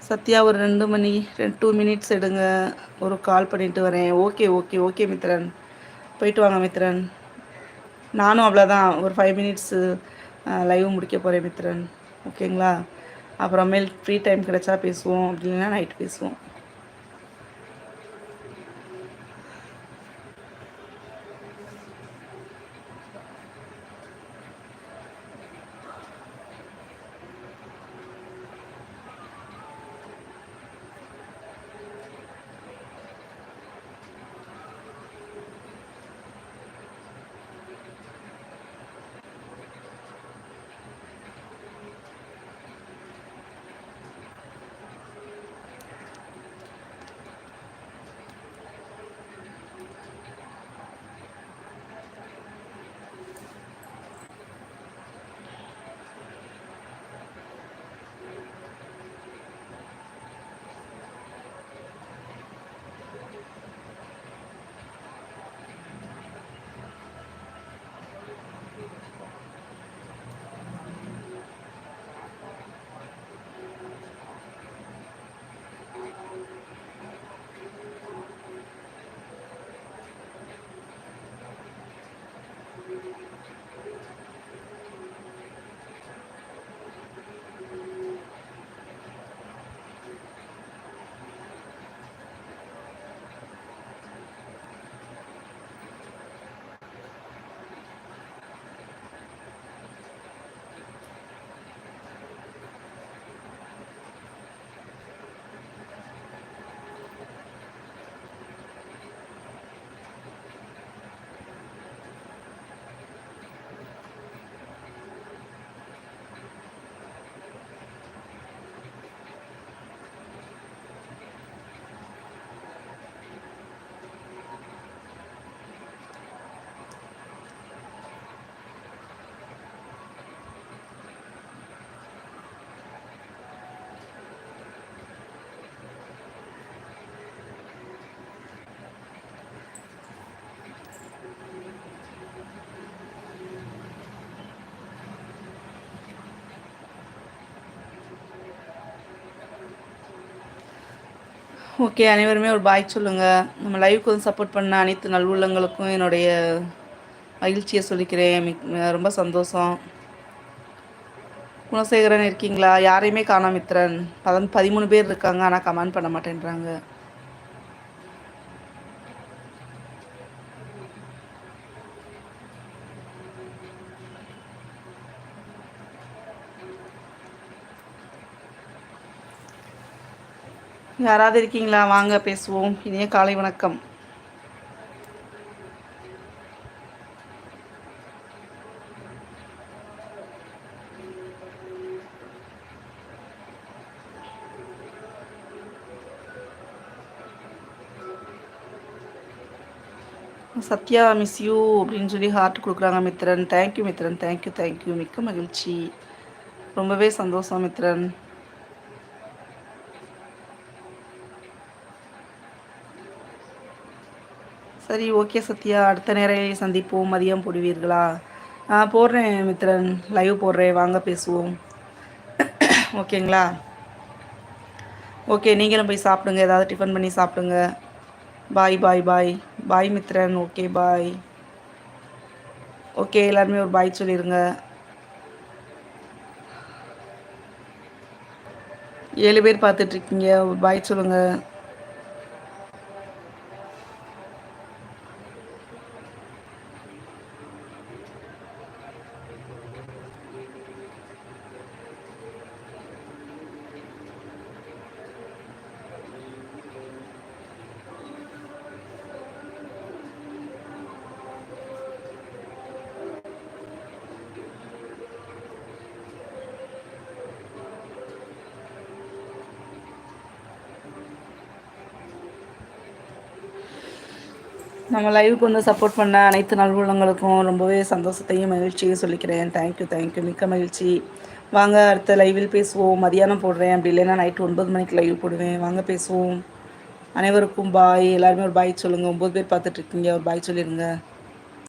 சத்யா ஒரு 2 மணி 2 மினிட்ஸ் எடுங்க. ஒரு கால் பண்ணிட்டு வரேன். Okay, okay, okay Mithran. போயிட்டு வாங்க மித்ரன். நானும் அவ்வளோதான். ஒரு 5 மினிட்ஸு லைவ் முடிக்க போறேன் மித்ரன். ஓகேங்களா? அப்புறமேல் ஃப்ரீ டைம் கிடைச்சா பேசுவோம். அப்படி இல்லைன்னா நைட் பேசுவோம். ஓகே, அனைவருமே ஒரு பாய் சொல்லுங்கள். நம்ம லைவுக்கு வந்து சப்போர்ட் பண்ண அனைத்து நல்வுள்ளங்களுக்கும் என்னுடைய மகிழ்ச்சியை சொல்லிக்கிறேன். ரொம்ப சந்தோஷம். குணசேகரன் இருக்கீங்களா? யாரையுமே காணோம் மித்ரன். 13 பேர் இருக்காங்க, ஆனால் கமெண்ட் பண்ண மாட்டேன்றாங்க. யாராவது இருக்கீங்களா? வாங்க பேசுவோம். இனிய காலை வணக்கம். சத்யா மிஸ் யூ அப்படின்னு சொல்லி ஹார்ட் கொடுக்குறாங்க Mithran. Thank you Mithran, thank you thank you, மிக்க மகிழ்ச்சி. ரொம்பவே சந்தோஷம் மித்ரன். சரி, ஓகே சத்யா, அடுத்த நேரம் சந்திப்போம். மதியம் போடுவீர்களா? போடுறேன் மித்ரன், லைவ் போடுறேன், வாங்க பேசுவோம். ஓகேங்களா? ஓகே, நீங்களும் போய் சாப்பிடுங்க, ஏதாவது டிஃபன் பண்ணி சாப்பிடுங்க. Bye bye bye bye Mithran. Okay bye. Okay, எல்லாருமே ஒரு பாய் சொல்லிடுங்க. 7 பேர் பார்த்துட்ருக்கீங்க, ஒரு பாய் சொல்லுங்கள். நம்ம லைவுக்கு வந்து சப்போர்ட் பண்ண அனைத்து நல்வுள்ளங்களுக்கும் ரொம்பவே சந்தோஷத்தையும் மகிழ்ச்சியும் சொல்லிக்கிறேன். தேங்க்யூ தேங்க்யூ, மிக்க மகிழ்ச்சி. வாங்க அடுத்த லைவில் பேசுவோம். மதியானம் போடுறேன், அப்படி இல்லைன்னா நைட்டு 9 மணிக்கு லைவ் போடுவேன். வாங்க பேசுவோம். அனைவருக்கும் பாய். எல்லாருமே ஒரு பாய் சொல்லுங்கள். 9 பேர் பார்த்துட்ருக்கீங்க, ஒரு பாய் சொல்லிடுங்க.